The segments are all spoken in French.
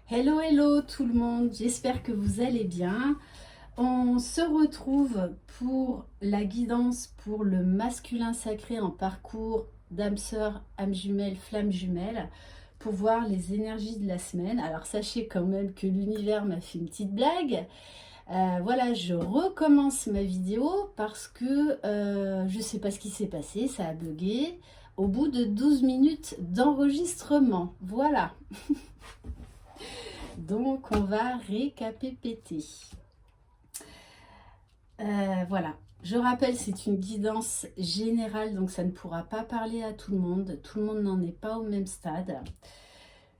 Hello, hello tout le monde, j'espère que vous allez bien. On se retrouve pour la guidance pour le masculin sacré en parcours d'âme sœur, âme jumelle, flamme jumelle, pour voir les énergies de la semaine. Alors sachez quand même que l'univers m'a fait une petite blague. Voilà, je recommence ma vidéo parce que je ne sais pas ce qui s'est passé, ça a bugué au bout de 12 minutes d'enregistrement. Voilà. Donc, on va récapépéter. Voilà. Je rappelle, c'est une guidance générale, donc ça ne pourra pas parler à tout le monde. Tout le monde n'en est pas au même stade.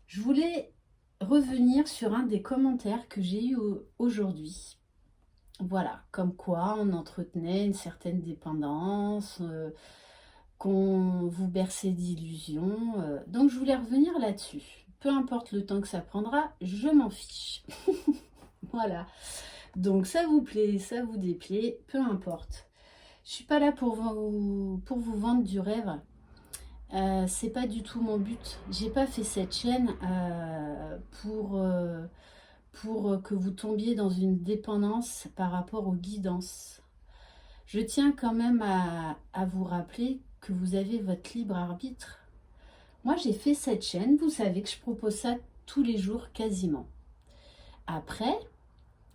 Je voulais revenir sur un des commentaires que j'ai eu aujourd'hui. Voilà, comme quoi on entretenait une certaine dépendance, qu'on vous berçait d'illusions. Donc, je voulais revenir là-dessus. Peu importe le temps que ça prendra, je m'en fiche. Voilà. Donc ça vous plaît, ça vous déplaît, peu importe. Je suis pas là pour vous vendre du rêve. C'est pas du tout mon but. J'ai pas fait cette chaîne pour que vous tombiez dans une dépendance par rapport aux guidances. Je tiens quand même à vous rappeler que vous avez votre libre arbitre. Moi j'ai fait cette chaîne, vous savez que je propose ça tous les jours quasiment. Après,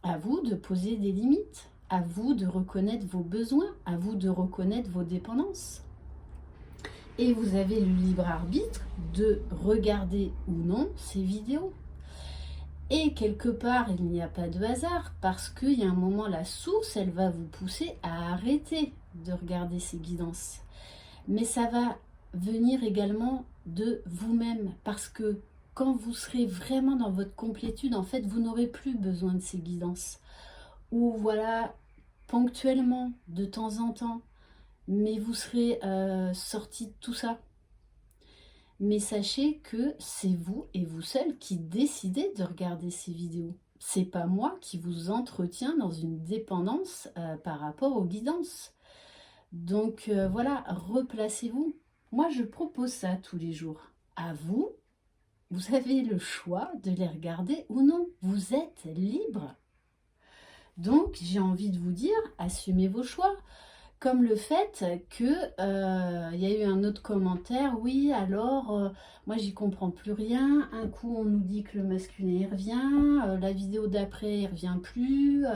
à vous de poser des limites, à vous de reconnaître vos besoins, à vous de reconnaître vos dépendances. Et vous avez le libre arbitre de regarder ou non ces vidéos. Et quelque part, il n'y a pas de hasard, parce qu'il y a un moment, la source, elle va vous pousser à arrêter de regarder ces guidances. Mais ça va venir également de vous-même, parce que quand vous serez vraiment dans votre complétude, en fait, vous n'aurez plus besoin de ces guidances. Ou voilà, ponctuellement, de temps en temps, mais vous serez sorti de tout ça. Mais sachez que c'est vous et vous seul qui décidez de regarder ces vidéos. C'est pas moi qui vous entretiens dans une dépendance par rapport aux guidances. Donc voilà, replacez-vous. Moi, je propose ça tous les jours. À vous, vous avez le choix de les regarder ou non. Vous êtes libre. Donc, j'ai envie de vous dire, assumez vos choix. Comme le fait que y a eu un autre commentaire, oui, alors, moi, j'y comprends plus rien. Un coup, on nous dit que le masculin, il revient. La vidéo d'après, il revient plus.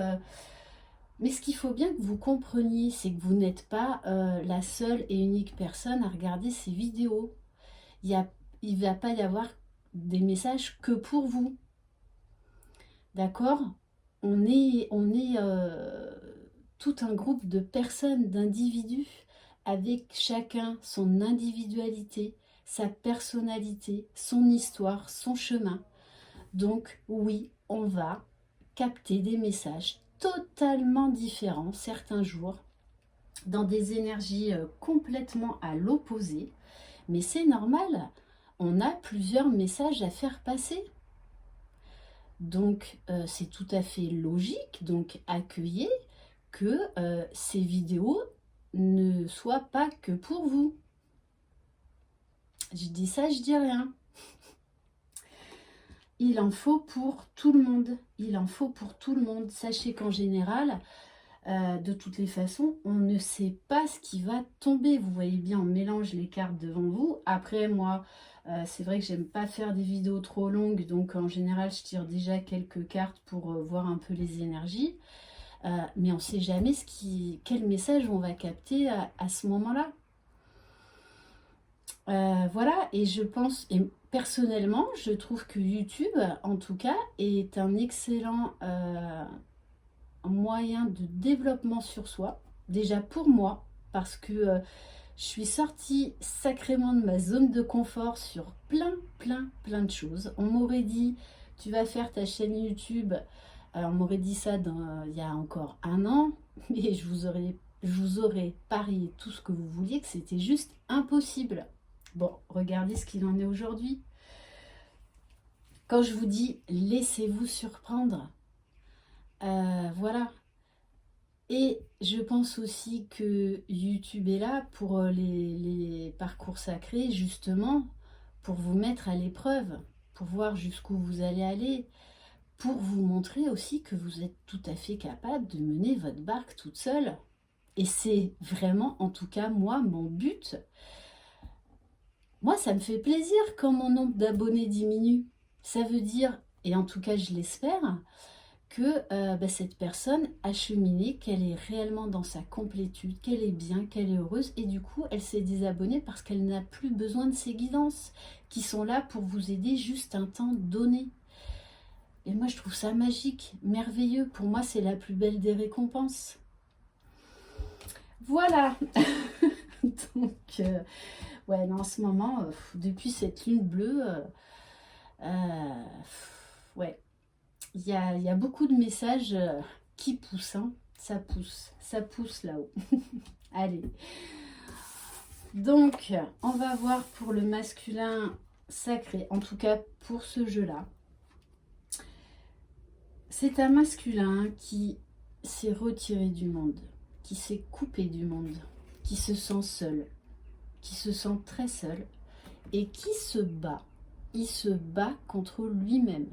Mais ce qu'il faut bien que vous compreniez, c'est que vous n'êtes pas la seule et unique personne à regarder ces vidéos. Il ne va pas y avoir des messages que pour vous. D'accord? On est tout un groupe de personnes, d'individus, avec chacun son individualité, sa personnalité, son histoire, son chemin. Donc oui, on va capter des messages totalement différents certains jours, dans des énergies complètement à l'opposé. Mais c'est normal, on a plusieurs messages à faire passer. Donc c'est tout à fait logique, donc accueillez que ces vidéos ne soient pas que pour vous. Je dis ça, je dis rien. Il en faut pour tout le monde. Il en faut pour tout le monde. Sachez qu'en général, de toutes les façons, on ne sait pas ce qui va tomber. Vous voyez bien, on mélange les cartes devant vous. Après, moi, c'est vrai que j'aime pas faire des vidéos trop longues. Donc, en général, je tire déjà quelques cartes pour voir un peu les énergies. Mais on ne sait jamais quel message on va capter à ce moment-là. Voilà, et je pense, et personnellement, je trouve que YouTube, en tout cas, est un excellent moyen de développement sur soi. Déjà pour moi, parce que je suis sortie sacrément de ma zone de confort sur plein de choses. On m'aurait dit, tu vas faire ta chaîne YouTube. On m'aurait dit ça il y a encore un an, mais je vous aurais parié tout ce que vous vouliez que c'était juste impossible. Bon, regardez ce qu'il en est aujourd'hui. Quand je vous dis laissez-vous surprendre, voilà. Et je pense aussi que YouTube est là pour les parcours sacrés, justement, pour vous mettre à l'épreuve. pour voir jusqu'où vous allez aller, pour vous montrer aussi que vous êtes tout à fait capable de mener votre barque toute seule. Et c'est vraiment, en tout cas, moi, mon but. Moi, ça me fait plaisir quand mon nombre d'abonnés diminue. Ça veut dire, et en tout cas, je l'espère, que cette personne a cheminé, qu'elle est réellement dans sa complétude, qu'elle est bien, qu'elle est heureuse, et du coup, elle s'est désabonnée parce qu'elle n'a plus besoin de ces guidances qui sont là pour vous aider juste un temps donné. Et moi, je trouve ça magique, merveilleux. Pour moi, c'est la plus belle des récompenses. Voilà. Donc, ouais, non, en ce moment, depuis cette lune bleue, ouais, il y a beaucoup de messages qui poussent, hein. Ça pousse là-haut. Allez. Donc, on va voir pour le masculin sacré, en tout cas pour ce jeu-là. C'est un masculin qui s'est retiré du monde, qui s'est coupé du monde, qui se sent seul, qui se sent très seul et qui se bat. Il se bat contre lui-même.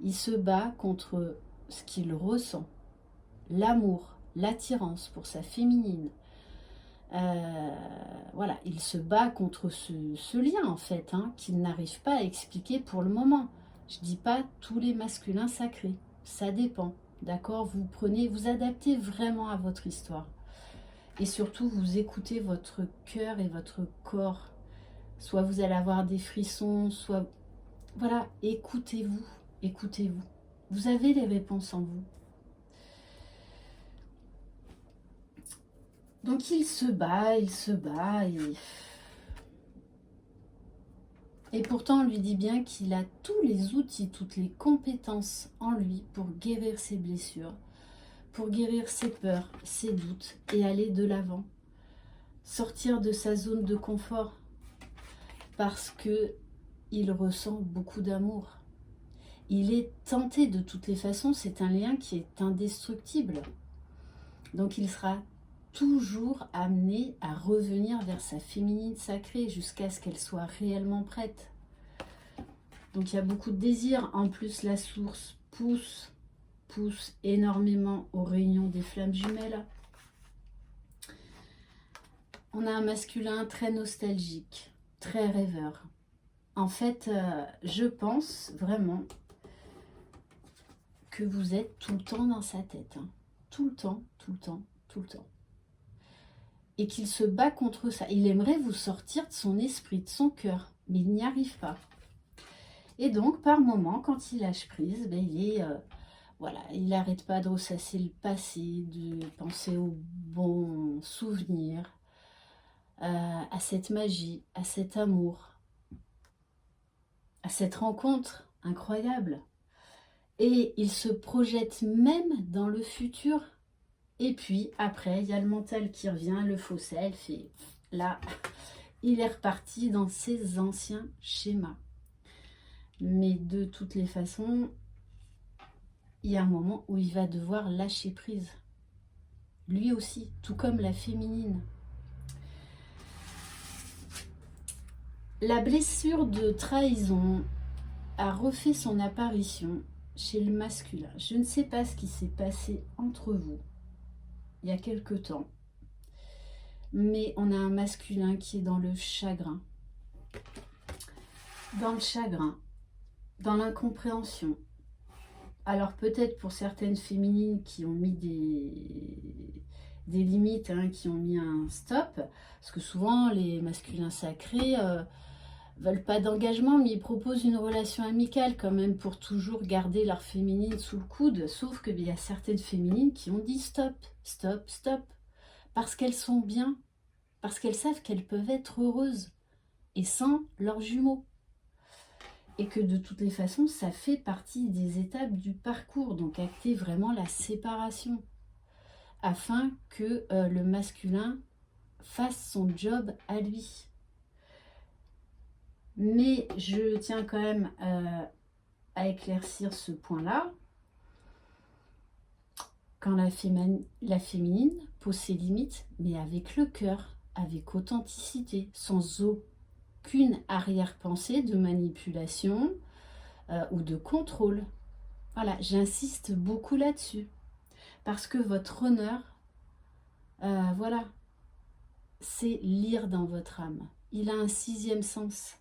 Il se bat contre ce qu'il ressent, l'amour, l'attirance pour sa féminine. Voilà, il se bat contre ce lien en fait, hein, qu'il n'arrive pas à expliquer pour le moment. Je dis pas tous les masculins sacrés, ça dépend, d'accord? Vous prenez, vous adaptez vraiment à votre histoire. Et surtout, vous écoutez votre cœur et votre corps. Soit vous allez avoir des frissons, soit... Voilà, écoutez-vous, écoutez-vous. Vous avez les réponses en vous. Donc il se bat, et pourtant on lui dit bien qu'il a tous les outils, toutes les compétences en lui pour guérir ses blessures, pour guérir ses peurs, ses doutes et aller de l'avant. Sortir de sa zone de confort parce que il ressent beaucoup d'amour. Il est tenté de toutes les façons, c'est un lien qui est indestructible. Donc il sera toujours amené à revenir vers sa féminine sacrée jusqu'à ce qu'elle soit réellement prête. Donc il y a beaucoup de désir. En plus, la source pousse énormément aux réunions des flammes jumelles. On a un masculin très nostalgique, très rêveur. En fait, je pense vraiment que vous êtes tout le temps dans sa tête. Hein. Tout le temps. Et qu'il se bat contre ça. Il aimerait vous sortir de son esprit, de son cœur, mais il n'y arrive pas. Et donc, par moment, quand il lâche prise, il est... voilà, il n'arrête pas de ressasser le passé, de penser aux bons souvenirs, à cette magie, à cet amour, à cette rencontre incroyable. Et il se projette même dans le futur. Et puis, après, il y a le mental qui revient, le fausset, fait là, il est reparti dans ses anciens schémas. Mais de toutes les façons, il y a un moment où il va devoir lâcher prise. Lui aussi, tout comme la féminine. La blessure de trahison a refait son apparition chez le masculin. Je ne sais pas ce qui s'est passé entre vous il y a quelque temps, mais on a un masculin qui est dans le chagrin, dans l'incompréhension. Alors peut-être pour certaines féminines qui ont mis des limites, hein, qui ont mis un stop, parce que souvent les masculins sacrés veulent pas d'engagement, mais ils proposent une relation amicale quand même pour toujours garder leur féminine sous le coude, sauf qu'il y a certaines féminines qui ont dit stop, parce qu'elles sont bien, parce qu'elles savent qu'elles peuvent être heureuses, et sans leurs jumeaux. Et que de toutes les façons, ça fait partie des étapes du parcours, donc acter vraiment la séparation, afin que le masculin fasse son job à lui. Mais je tiens quand même à éclaircir ce point-là. Quand la féminine pose ses limites, mais avec le cœur, avec authenticité, sans aucune arrière-pensée de manipulation, ou de contrôle. Voilà, j'insiste beaucoup là-dessus. Parce que votre honneur, voilà, c'est lire dans votre âme. Il a un 6e sens.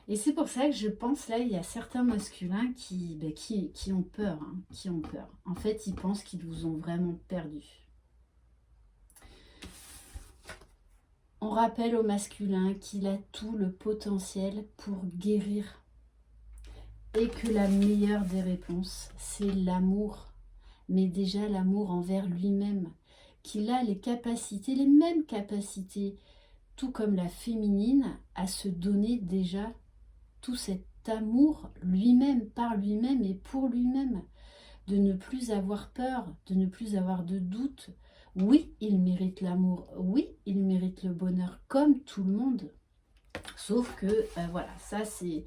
Et c'est pour ça que je pense, là, il y a certains masculins qui ont peur, hein, qui ont peur. En fait, ils pensent qu'ils vous ont vraiment perdu. On rappelle au masculin qu'il a tout le potentiel pour guérir. Et que la meilleure des réponses, c'est l'amour. Mais déjà l'amour envers lui-même. Qu'il a les capacités, les mêmes capacités, tout comme la féminine, à se donner déjà tout cet amour lui-même, par lui-même et pour lui-même, de ne plus avoir peur, de ne plus avoir de doute. Oui, il mérite l'amour, oui, il mérite le bonheur, comme tout le monde. Sauf que, voilà, ça c'est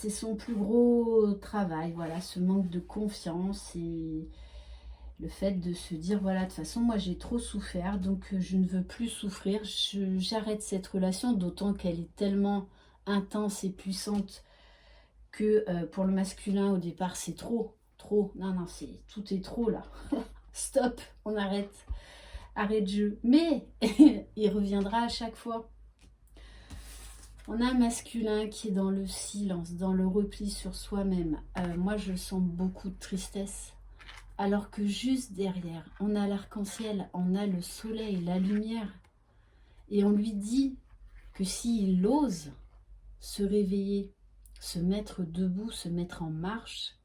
son plus gros travail, voilà, ce manque de confiance et le fait de se dire, voilà, de toute façon, moi j'ai trop souffert, donc je ne veux plus souffrir, j'arrête cette relation, d'autant qu'elle est tellement intense et puissante que pour le masculin au départ c'est trop, non, tout est trop là, stop, on arrête, arrête jeu, mais il reviendra à chaque fois. On a un masculin qui est dans le silence, dans le repli sur soi-même. Moi je sens beaucoup de tristesse, alors que juste derrière, on a l'arc-en-ciel, on a le soleil, la lumière, et on lui dit que s'il ose se réveiller, se mettre debout, se mettre en marche,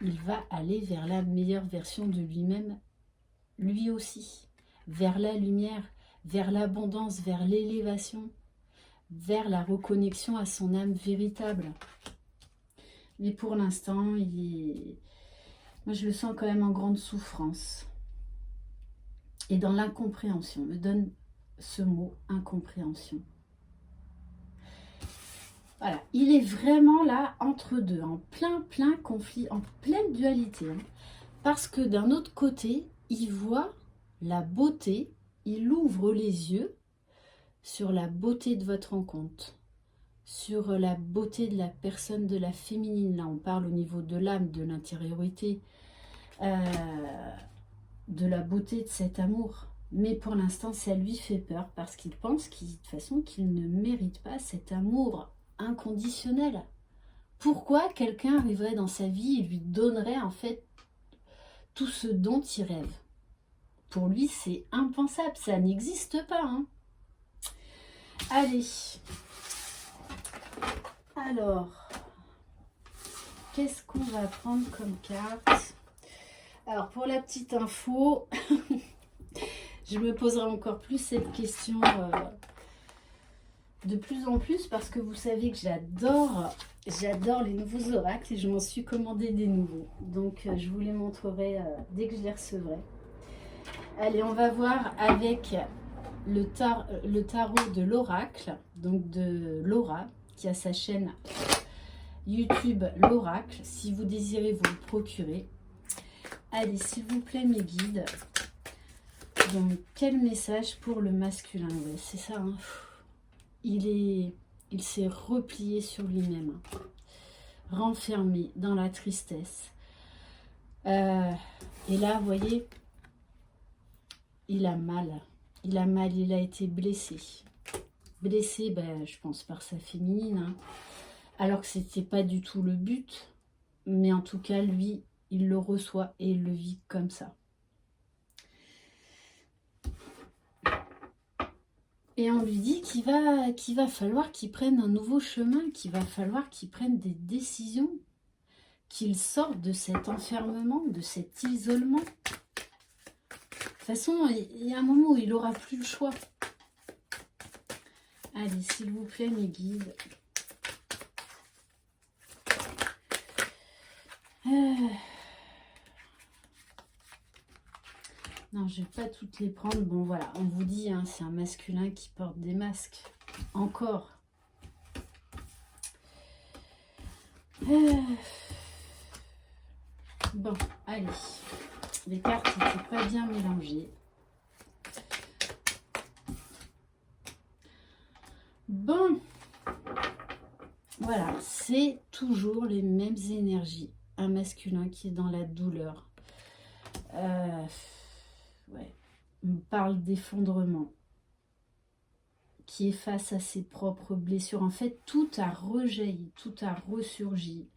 il va aller vers la meilleure version de lui-même, lui aussi, vers la lumière, vers l'abondance, vers l'élévation, vers la reconnexion à son âme véritable. Mais pour l'instant, moi je le sens quand même en grande souffrance et dans l'incompréhension. Me donne ce mot, incompréhension. Voilà, il est vraiment là entre deux, en plein conflit, en pleine dualité. Hein, parce que d'un autre côté, il voit la beauté, il ouvre les yeux sur la beauté de votre rencontre, sur la beauté de la personne, de la féminine. Là, on parle au niveau de l'âme, de l'intériorité, de la beauté de cet amour. Mais pour l'instant, ça lui fait peur parce qu'il pense de toute façon qu'il ne mérite pas cet amour inconditionnel. Pourquoi quelqu'un arriverait dans sa vie et lui donnerait en fait tout ce dont il rêve? Pour lui, c'est impensable, ça n'existe pas. Hein. Allez. Alors, qu'est-ce qu'on va prendre comme carte? Alors, pour la petite info, je me poserai encore plus cette question de plus en plus parce que vous savez que j'adore les nouveaux oracles et je m'en suis commandé des nouveaux. Donc, je vous les montrerai dès que je les recevrai. Allez, on va voir avec le tarot de l'oracle, donc de Laura, qui a sa chaîne YouTube l'oracle, si vous désirez vous le procurer. Allez, s'il vous plaît, mes guides. Donc, quel message pour le masculin? Ouais, c'est ça, hein. Il s'est replié sur lui-même, hein. Renfermé dans la tristesse. Et là, vous voyez, il a mal. Il a été blessé. Blessé, je pense, par sa féminine, hein. Alors que c'était pas du tout le but. Mais en tout cas, lui, il le reçoit et il le vit comme ça. Et on lui dit qu'il va falloir qu'il prenne un nouveau chemin, qu'il va falloir qu'il prenne des décisions, qu'il sorte de cet enfermement, de cet isolement. De toute façon, il y a un moment où il n'aura plus le choix. Allez, s'il vous plaît, mes guides. Non, je ne vais pas toutes les prendre. Bon, voilà, on vous dit, hein, c'est un masculin qui porte des masques. Encore. Bon, allez. Les cartes n'étaient pas bien mélangées. Bon. Voilà, c'est toujours les mêmes énergies. Un masculin qui est dans la douleur. Ouais. On parle d'effondrement. Qui est face à ses propres blessures. En fait, tout a rejailli, tout a ressurgi.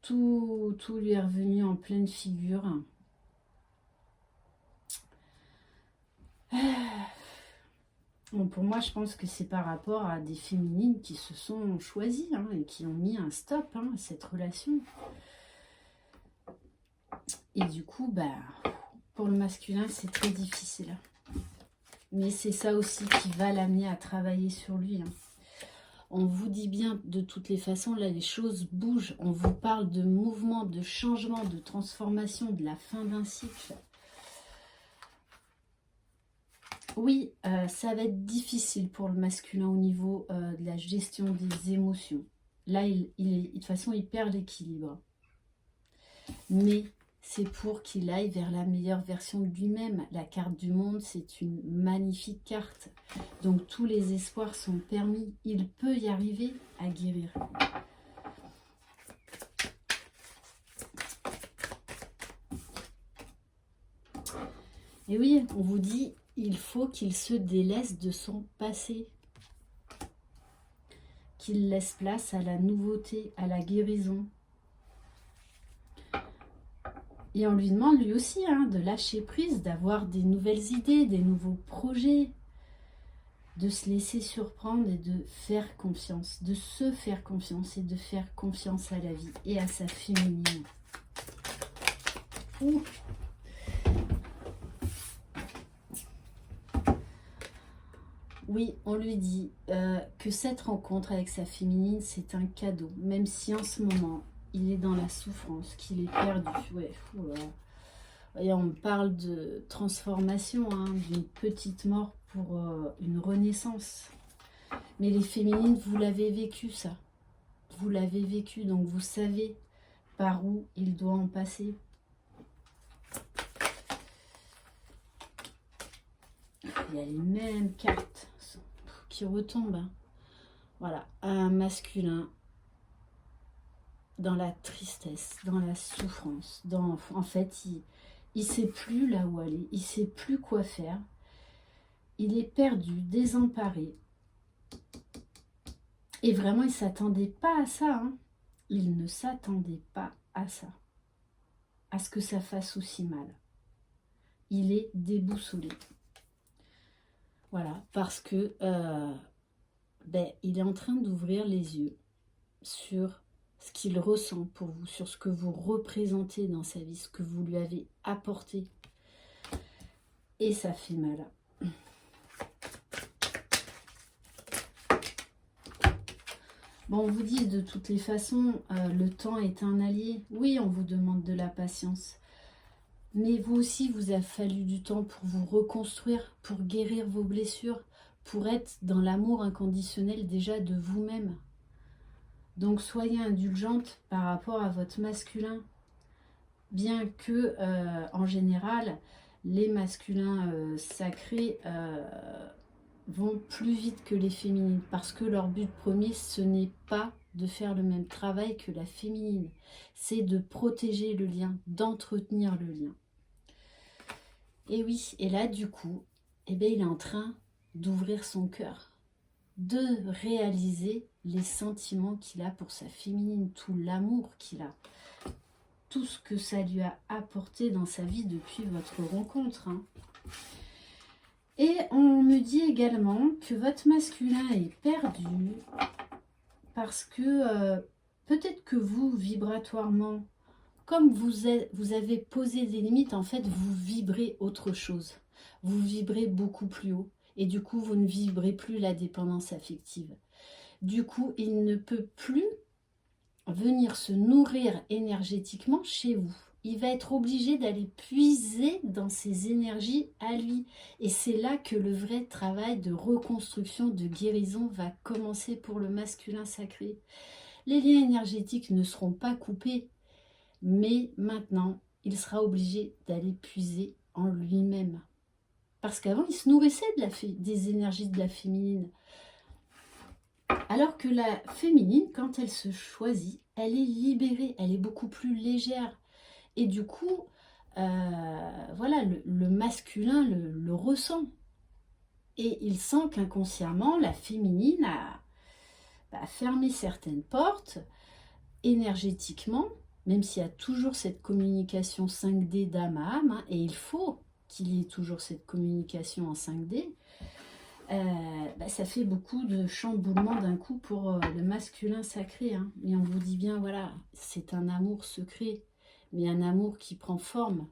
Tout lui est revenu en pleine figure. Bon, pour moi, je pense que c'est par rapport à des féminines qui se sont choisies et qui ont mis un stop à cette relation. Et du coup, pour le masculin, c'est très difficile. Mais c'est ça aussi qui va l'amener à travailler sur lui. On vous dit bien, de toutes les façons, là, les choses bougent. On vous parle de mouvement, de changement, de transformation, de la fin d'un cycle. Oui, ça va être difficile pour le masculin au niveau de la gestion des émotions. Là, de toute façon, il perd l'équilibre. Mais c'est pour qu'il aille vers la meilleure version de lui-même. La carte du monde, c'est une magnifique carte. Donc, tous les espoirs sont permis. Il peut y arriver à guérir. Et oui, on vous dit, il faut qu'il se délaisse de son passé. Qu'il laisse place à la nouveauté, à la guérison. Et on lui demande lui aussi de lâcher prise, d'avoir des nouvelles idées, des nouveaux projets, de se laisser surprendre et de faire confiance, de se faire confiance et de faire confiance à la vie et à sa féminine. Ouh. Oui, on lui dit que cette rencontre avec sa féminine, c'est un cadeau, même si en ce moment, il est dans la souffrance, qu'il est perdu. Ouais, et on parle de transformation, d'une petite mort pour une renaissance. Mais les féminines, vous l'avez vécu ça. Vous l'avez vécu, donc vous savez par où il doit en passer. Il y a les mêmes cartes qui retombent. Voilà, un masculin dans la tristesse, dans la souffrance. En fait, il ne sait plus là où aller, il ne sait plus quoi faire. Il est perdu, désemparé. Et vraiment, il ne s'attendait pas à ça. Il ne s'attendait pas à ça. À ce que ça fasse aussi mal. Il est déboussolé. Voilà, parce que il est en train d'ouvrir les yeux sur ce qu'il ressent pour vous, sur ce que vous représentez dans sa vie, ce que vous lui avez apporté. Et ça fait mal. Bon, on vous dit de toutes les façons, le temps est un allié. Oui, on vous demande de la patience. Mais vous aussi, vous a fallu du temps pour vous reconstruire, pour guérir vos blessures, pour être dans l'amour inconditionnel déjà de vous-même. Donc soyez indulgente par rapport à votre masculin. Bien que, en général, les masculins sacrés vont plus vite que les féminines. Parce que leur but premier, ce n'est pas de faire le même travail que la féminine. C'est de protéger le lien, d'entretenir le lien. Et oui, et là du coup, il est en train d'ouvrir son cœur, de réaliser les sentiments qu'il a pour sa féminine, tout l'amour qu'il a, tout ce que ça lui a apporté dans sa vie depuis votre rencontre. Et on me dit également que votre masculin est perdu parce que peut-être que vous, vibratoirement, comme vous avez posé des limites, en fait, vous vibrez autre chose. Vous vibrez beaucoup plus haut. Et du coup, vous ne vibrez plus la dépendance affective. Du coup, il ne peut plus venir se nourrir énergétiquement chez vous. Il va être obligé d'aller puiser dans ses énergies à lui. Et c'est là que le vrai travail de reconstruction, de guérison va commencer pour le masculin sacré. Les liens énergétiques ne seront pas coupés. Mais maintenant, il sera obligé d'aller puiser en lui-même. Parce qu'avant, il se nourrissait des énergies de la féminine. Alors que la féminine, quand elle se choisit, elle est libérée, elle est beaucoup plus légère. Et du coup, voilà, le masculin le ressent. Et il sent qu'inconsciemment, la féminine a fermé certaines portes énergétiquement, même s'il y a toujours cette communication 5D d'âme à âme, hein, et il faut qu'il y ait toujours cette communication en 5D, ça fait beaucoup de chamboulements d'un coup pour le masculin sacré. Hein. Et on vous dit bien, voilà, c'est un amour secret, mais un amour qui prend forme.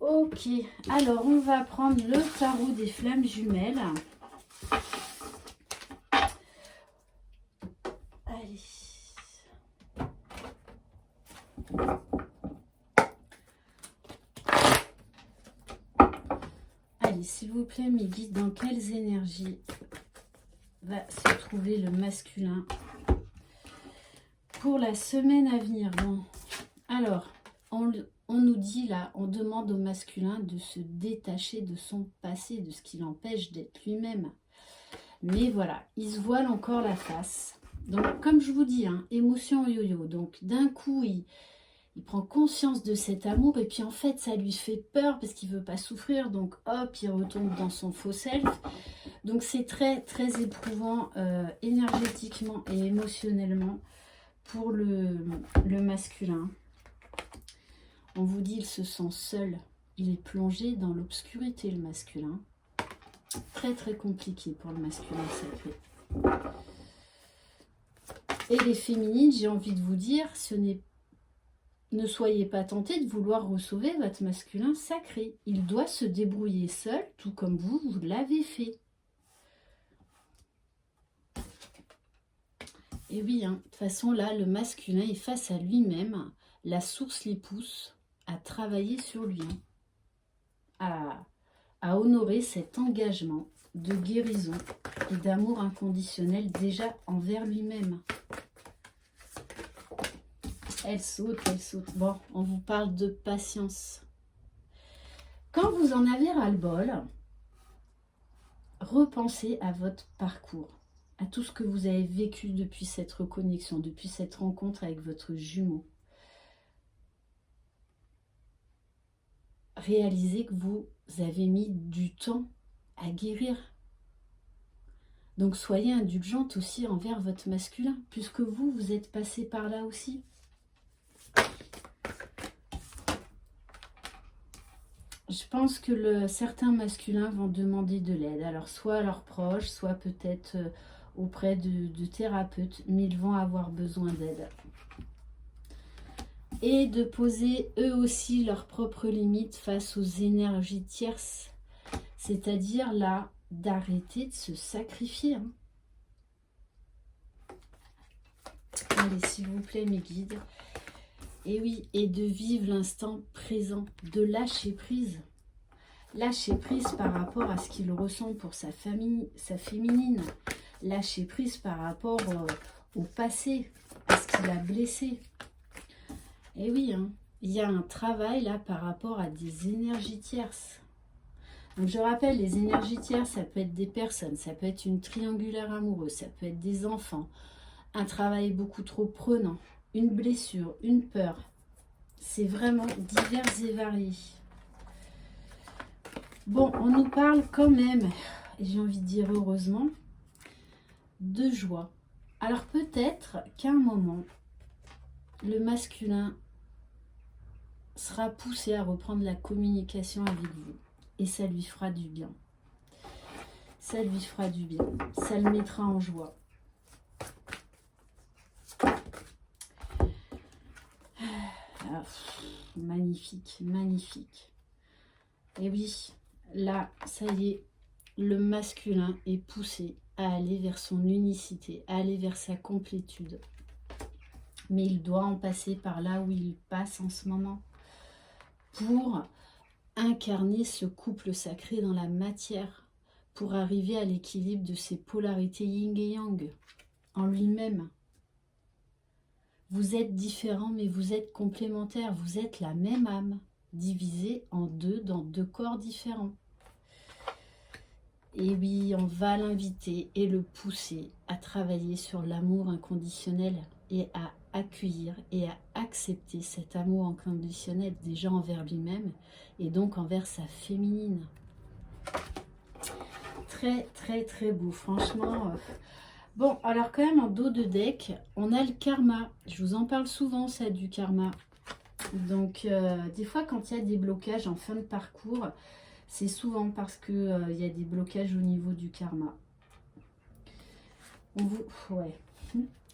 Ok, alors on va prendre le tarot des flammes jumelles. Allez. Allez, s'il vous plaît, mes guides, dans quelles énergies va se trouver le masculin pour la semaine à venir? Bon, alors, on nous dit là, on demande au masculin de se détacher de son passé, de ce qui l'empêche d'être lui-même. Mais voilà, il se voile encore la face. Donc, comme je vous dis, hein, émotion yo-yo. Donc, d'un coup, il prend conscience de cet amour et puis en fait, ça lui fait peur parce qu'il ne veut pas souffrir. Donc, hop, il retombe dans son faux self. Donc, c'est très, très éprouvant énergétiquement et émotionnellement pour le masculin. On vous dit, il se sent seul. Il est plongé dans l'obscurité, le masculin. Très, très compliqué pour le masculin sacré. Et les féminines, j'ai envie de vous dire, ne soyez pas tentés de vouloir ressauver votre masculin sacré. Il doit se débrouiller seul, tout comme vous l'avez fait. Et oui, hein, de toute façon, là, le masculin est face à lui-même. La source l'y pousse à travailler sur lui, à honorer cet engagement de guérison et d'amour inconditionnel déjà envers lui-même. Elle saute, elle saute. Bon, on vous parle de patience. Quand vous en avez ras-le-bol, repensez à votre parcours, à tout ce que vous avez vécu depuis cette reconnexion, depuis cette rencontre avec votre jumeau. Réalisez que vous avez mis du temps à guérir. Donc soyez indulgente aussi envers votre masculin, puisque vous êtes passé par là aussi. Je pense que certains masculins vont demander de l'aide. Alors soit à leurs proches, soit peut-être auprès de thérapeutes, mais ils vont avoir besoin d'aide. Et de poser eux aussi leurs propres limites face aux énergies tierces. C'est-à-dire là, d'arrêter de se sacrifier. Hein. Allez, s'il vous plaît, mes guides. Et oui, et de vivre l'instant présent, de lâcher prise. Lâcher prise par rapport à ce qu'il ressent pour sa famille, sa féminine. Lâcher prise par rapport au passé, à ce qu'il a blessé. Et oui, hein, il y a un travail là par rapport à des énergies tierces. Donc je rappelle, les énergies tierces, ça peut être des personnes, ça peut être une triangulaire amoureuse, ça peut être des enfants, un travail beaucoup trop prenant, une blessure, une peur. C'est vraiment divers et varié. Bon, on nous parle quand même, et j'ai envie de dire heureusement, de joie. Alors peut-être qu'à un moment, le masculin sera poussé à reprendre la communication avec vous. Et ça lui fera du bien. Ça lui fera du bien. Ça le mettra en joie. Ah, magnifique, magnifique. Et oui, là, ça y est, le masculin est poussé à aller vers son unicité, à aller vers sa complétude. Mais il doit en passer par là où il passe en ce moment pour incarner ce couple sacré dans la matière, pour arriver à l'équilibre de ces polarités yin et yang en lui-même. Vous êtes différents, mais vous êtes complémentaires. Vous êtes la même âme, divisée en deux, dans deux corps différents. Et oui, on va l'inviter et le pousser à travailler sur l'amour inconditionnel et à accueillir et à accepter cet amour inconditionnel déjà envers lui-même et donc envers sa féminine. Très très très beau, franchement. Bon, alors quand même en dos de deck, on a le karma. Je vous en parle souvent, ça, du karma. Donc des fois quand il y a des blocages en fin de parcours, c'est souvent parce que il y a des blocages au niveau du karma.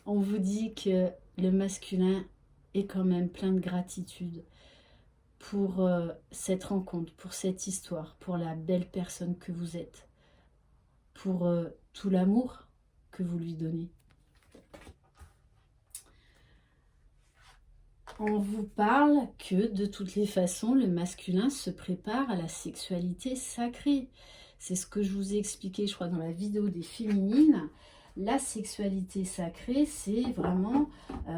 On vous dit que le masculin est quand même plein de gratitude pour cette rencontre, pour cette histoire, pour la belle personne que vous êtes, pour tout l'amour que vous lui donnez. On vous parle que de toutes les façons, le masculin se prépare à la sexualité sacrée. C'est ce que je vous ai expliqué, je crois, dans la vidéo des féminines. La sexualité sacrée, c'est vraiment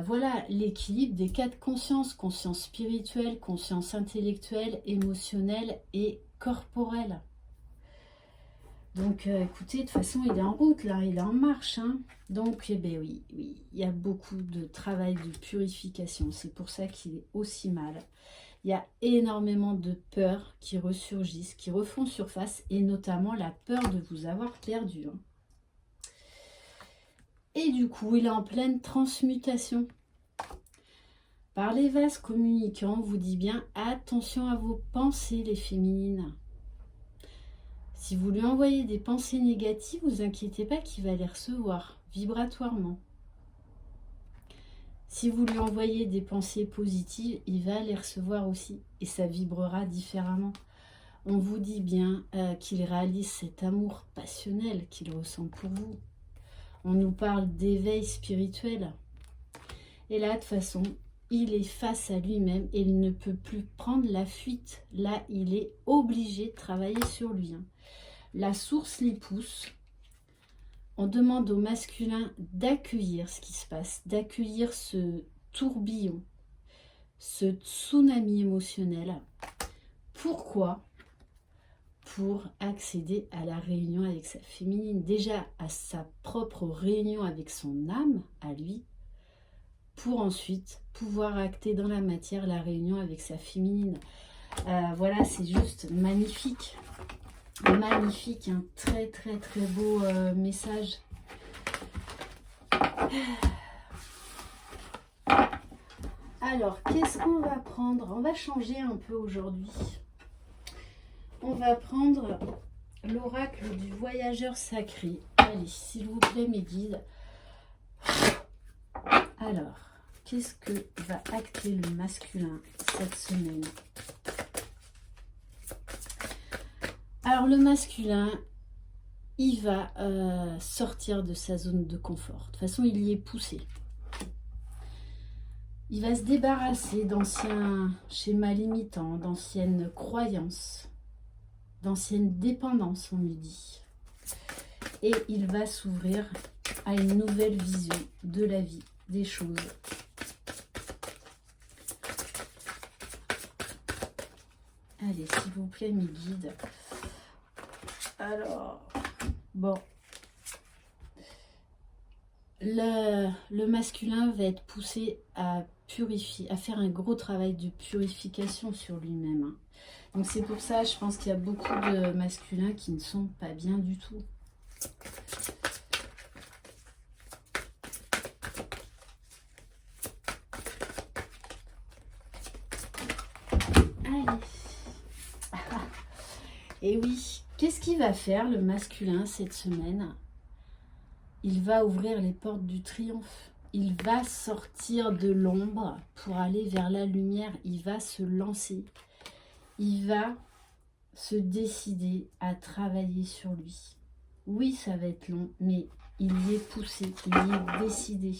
voilà, l'équilibre des quatre consciences. Conscience spirituelle, conscience intellectuelle, émotionnelle et corporelle. Donc écoutez, de toute façon, il est en route, là, il est en marche. Hein. Donc, eh ben oui, il y a beaucoup de travail de purification. C'est pour ça qu'il est aussi mal. Il y a énormément de peurs qui ressurgissent, qui refont surface, et notamment la peur de vous avoir perdu. Hein. Et du coup, il est en pleine transmutation. Par les vases communicants, on vous dit bien attention à vos pensées, les féminines. Si vous lui envoyez des pensées négatives, vous inquiétez pas qu'il va les recevoir vibratoirement. Si vous lui envoyez des pensées positives, il va les recevoir aussi et ça vibrera différemment. On vous dit bien qu'il réalise cet amour passionnel qu'il ressent pour vous. On nous parle d'éveil spirituel. Et là, de toute façon, il est face à lui-même et il ne peut plus prendre la fuite. Là, il est obligé de travailler sur lui. Hein. La source l'y pousse. On demande au masculin d'accueillir ce qui se passe, d'accueillir ce tourbillon, ce tsunami émotionnel. Pourquoi? Pour accéder à la réunion avec sa féminine, déjà à sa propre réunion avec son âme, à lui, pour ensuite pouvoir acter dans la matière la réunion avec sa féminine. Voilà, c'est juste magnifique. Magnifique, un très très très beau message. Alors, qu'est-ce qu'on va prendre? On va changer un peu aujourd'hui. On va prendre l'oracle du voyageur sacré. Allez, s'il vous plaît, mes guides. Alors, qu'est-ce que va acter le masculin cette semaine? Alors, le masculin, il va sortir de sa zone de confort. De toute façon, il y est poussé. Il va se débarrasser d'anciens schémas limitants, d'anciennes croyances, d'anciennes dépendances, on lui dit. Et il va s'ouvrir à une nouvelle vision de la vie, des choses. Allez, s'il vous plaît, mes guides. Alors, bon. Le masculin va être poussé à purifier, à faire un gros travail de purification sur lui-même. Hein. Donc c'est pour ça, je pense qu'il y a beaucoup de masculins qui ne sont pas bien du tout. Allez. Et oui, qu'est-ce qu'il va faire le masculin cette semaine? Il va ouvrir les portes du triomphe. Il va sortir de l'ombre pour aller vers la lumière. Il va se lancer. Il va se décider à travailler sur lui. Oui, ça va être long, mais il y est poussé, il y est décidé.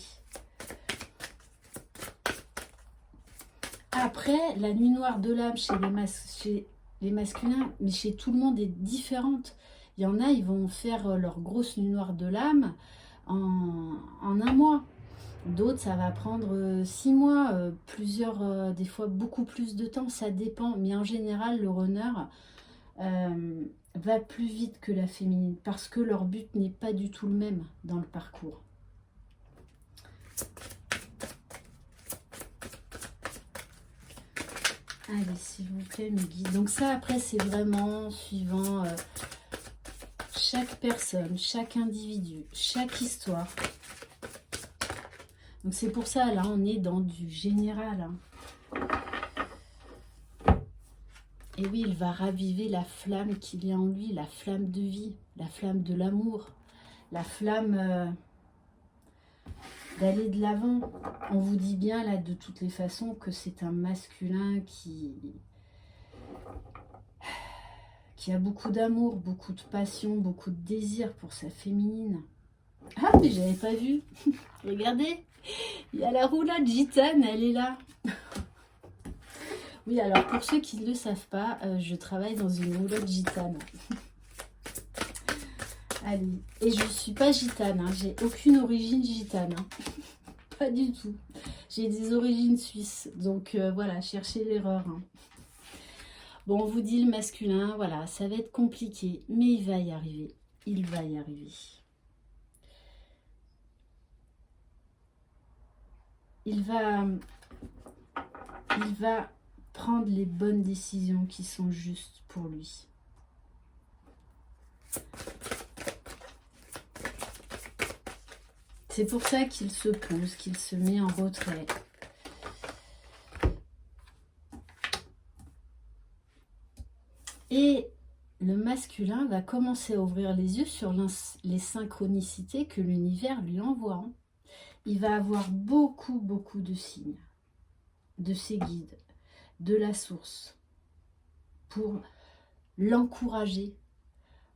Après, la nuit noire de l'âme chez les masculins, mais chez tout le monde est différente. Il y en a, ils vont faire leur grosse nuit noire de l'âme en un mois. D'autres, ça va prendre 6 mois, des fois beaucoup plus de temps, ça dépend. Mais en général, le runner, va plus vite que la féminine, parce que leur but n'est pas du tout le même dans le parcours. Allez, s'il vous plaît, mes guides. Donc ça, après, c'est vraiment suivant chaque personne, chaque individu, chaque histoire. Donc c'est pour ça, là, on est dans du général. Hein. Et oui, il va raviver la flamme qu'il y a en lui, la flamme de vie, la flamme de l'amour, la flamme d'aller de l'avant. On vous dit bien, là, de toutes les façons, que c'est un masculin qui a beaucoup d'amour, beaucoup de passion, beaucoup de désir pour sa féminine. Ah, mais j'avais pas vu. Regardez, il y a la roulade gitane, elle est là. Oui, alors pour ceux qui ne le savent pas, je travaille dans une roulotte gitane. Allez, et je ne suis pas gitane, hein, j'ai aucune origine gitane. Hein. Pas du tout. J'ai des origines suisses, donc voilà, cherchez l'erreur. Hein. Bon, on vous dit le masculin, voilà, ça va être compliqué, mais il va y arriver. Il va y arriver. Il va prendre les bonnes décisions qui sont justes pour lui. C'est pour ça qu'il se pose, qu'il se met en retrait. Et le masculin va commencer à ouvrir les yeux sur les synchronicités que l'univers lui envoie. Hein. Il va avoir beaucoup de signes de ses guides, de la source, pour l'encourager,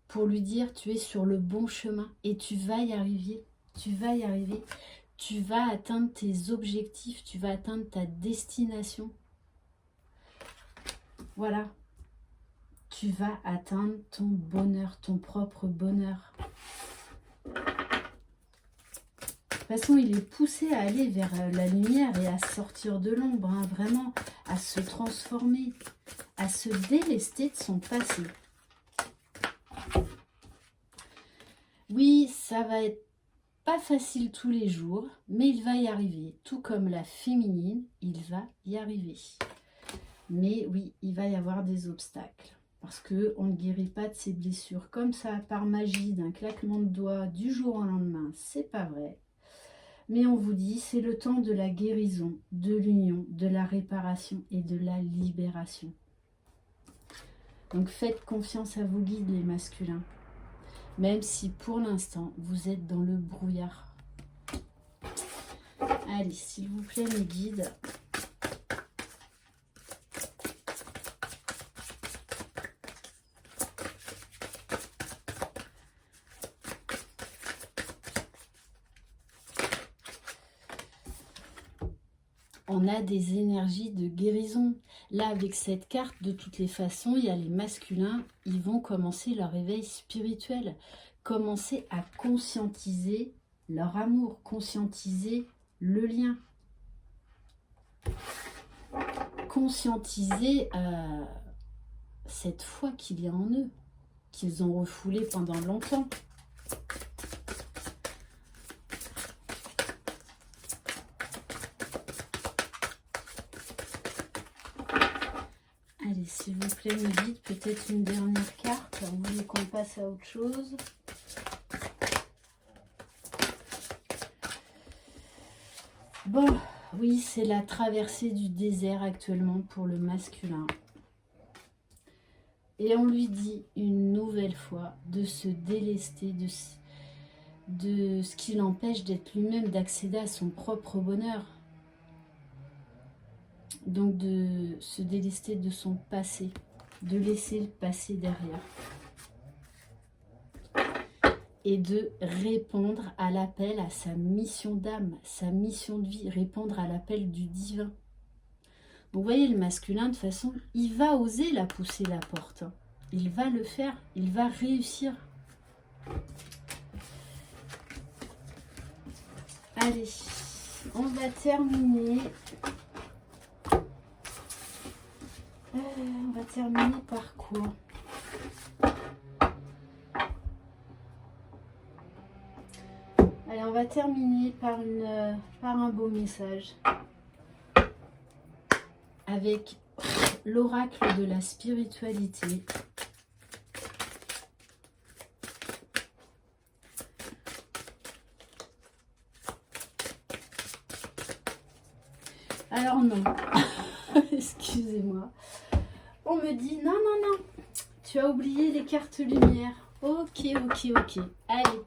pour lui dire tu es sur le bon chemin et tu vas y arriver, tu vas y arriver, tu vas atteindre tes objectifs, tu vas atteindre ta destination. Voilà, tu vas atteindre ton bonheur, ton propre bonheur. De toute façon, il est poussé à aller vers la lumière et à sortir de l'ombre, hein, vraiment, à se transformer, à se délester de son passé. Oui, ça va être pas facile tous les jours, mais il va y arriver. Tout comme la féminine, il va y arriver. Mais oui, il va y avoir des obstacles. Parce qu'on ne guérit pas de ses blessures comme ça, par magie, d'un claquement de doigts, du jour au lendemain. C'est pas vrai. Mais on vous dit, c'est le temps de la guérison, de l'union, de la réparation et de la libération. Donc faites confiance à vos guides, les masculins. Même si pour l'instant, vous êtes dans le brouillard. Allez, s'il vous plaît, mes guides. On a des énergies de guérison. Là, avec cette carte, de toutes les façons, il y a les masculins, ils vont commencer leur éveil spirituel, commencer à conscientiser leur amour, conscientiser le lien, conscientiser cette foi qu'il y a en eux, qu'ils ont refoulée pendant longtemps. Allez, s'il vous plaît, me dites peut-être une dernière carte. Vous voulez qu'on passe à autre chose? Bon, oui, c'est la traversée du désert actuellement pour le masculin. Et on lui dit une nouvelle fois de se délester de ce qui l'empêche d'être lui-même, d'accéder à son propre bonheur. Donc de se délester de son passé, de laisser le passé derrière. Et de répondre à l'appel, à sa mission d'âme, sa mission de vie, répondre à l'appel du divin. Donc vous voyez, le masculin, de toute façon, il va oser la pousser la porte. Il va le faire, il va réussir. Allez, on va terminer. On va terminer par quoi? va terminer par, par un beau message avec l'oracle de la spiritualité. Alors non, excusez-moi. On me dit non, non, non, tu as oublié les cartes lumière. Ok, ok, ok. Allez.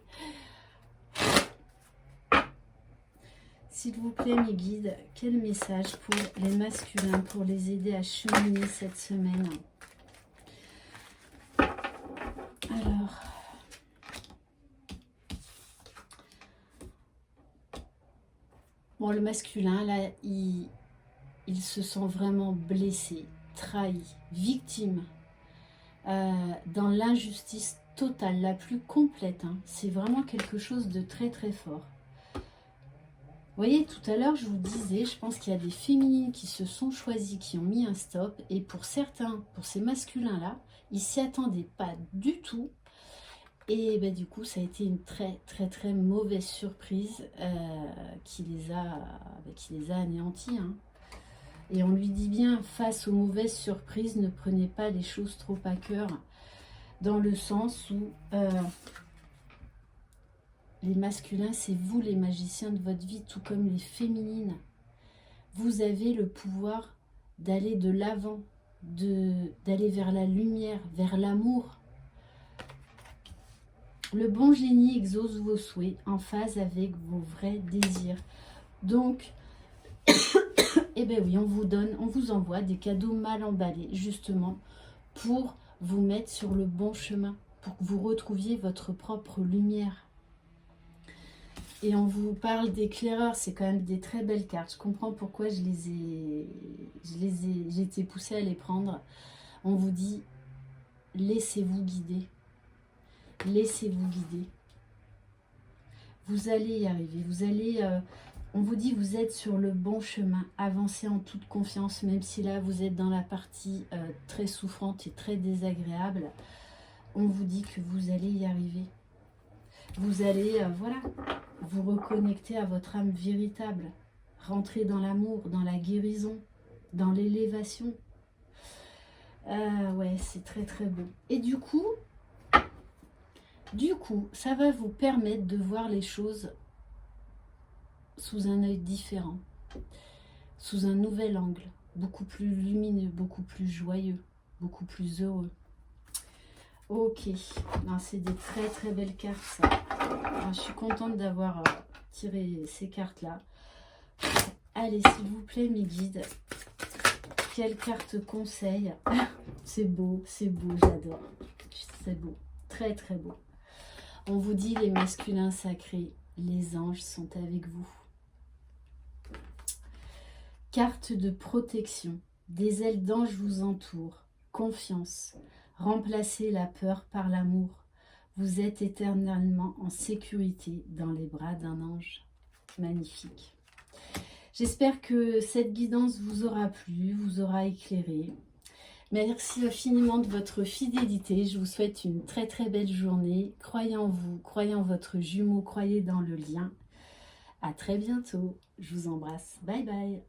S'il vous plaît, mes guides, quel message pour les masculins, pour les aider à cheminer cette semaine? Alors, bon, le masculin, là, il se sent vraiment blessé, trahi, victime, dans l'injustice totale, la plus complète. Hein. C'est vraiment quelque chose de très, très fort. Vous voyez, tout à l'heure, je vous disais, je pense qu'il y a des féminines qui se sont choisies, qui ont mis un stop. Et pour certains, pour ces masculins-là, ils ne s'y attendaient pas du tout. Et ben, du coup, ça a été une très, très, très mauvaise surprise qui les a anéantis. Hein. Et on lui dit bien, face aux mauvaises surprises, ne prenez pas les choses trop à cœur. Dans le sens où... les masculins, c'est vous les magiciens de votre vie, tout comme les féminines. Vous avez le pouvoir d'aller de l'avant, d'aller vers la lumière, vers l'amour. Le bon génie exauce vos souhaits en phase avec vos vrais désirs. Donc, eh bien oui, on vous envoie des cadeaux mal emballés, justement, pour vous mettre sur le bon chemin, pour que vous retrouviez votre propre lumière. Et on vous parle d'éclaireurs, c'est quand même des très belles cartes. Je comprends pourquoi j'ai été poussée à les prendre. On vous dit, laissez-vous guider. Laissez-vous guider. Vous allez y arriver. Vous allez, on vous dit, vous êtes sur le bon chemin. Avancez en toute confiance, même si là, vous êtes dans la partie très souffrante et très désagréable. On vous dit que vous allez y arriver. Vous allez, voilà, vous reconnecter à votre âme véritable, rentrer dans l'amour, dans la guérison, dans l'élévation. Ouais, c'est très très beau. Et du coup, ça va vous permettre de voir les choses sous un œil différent, sous un nouvel angle, beaucoup plus lumineux, beaucoup plus joyeux, beaucoup plus heureux. Ok, c'est des très très belles cartes ça. Alors, je suis contente d'avoir tiré ces cartes là. Allez, s'il vous plaît mes guides, quelle carte conseil? C'est beau, j'adore. C'est beau, très très beau. On vous dit les masculins sacrés, les anges sont avec vous. Carte de protection, des ailes d'ange vous entourent, confiance. Remplacez la peur par l'amour. Vous êtes éternellement en sécurité dans les bras d'un ange. Magnifique. J'espère que cette guidance vous aura plu, vous aura éclairé. Merci infiniment de votre fidélité. Je vous souhaite une très très belle journée. Croyez en vous, croyez en votre jumeau, croyez dans le lien. À très bientôt. Je vous embrasse. Bye bye.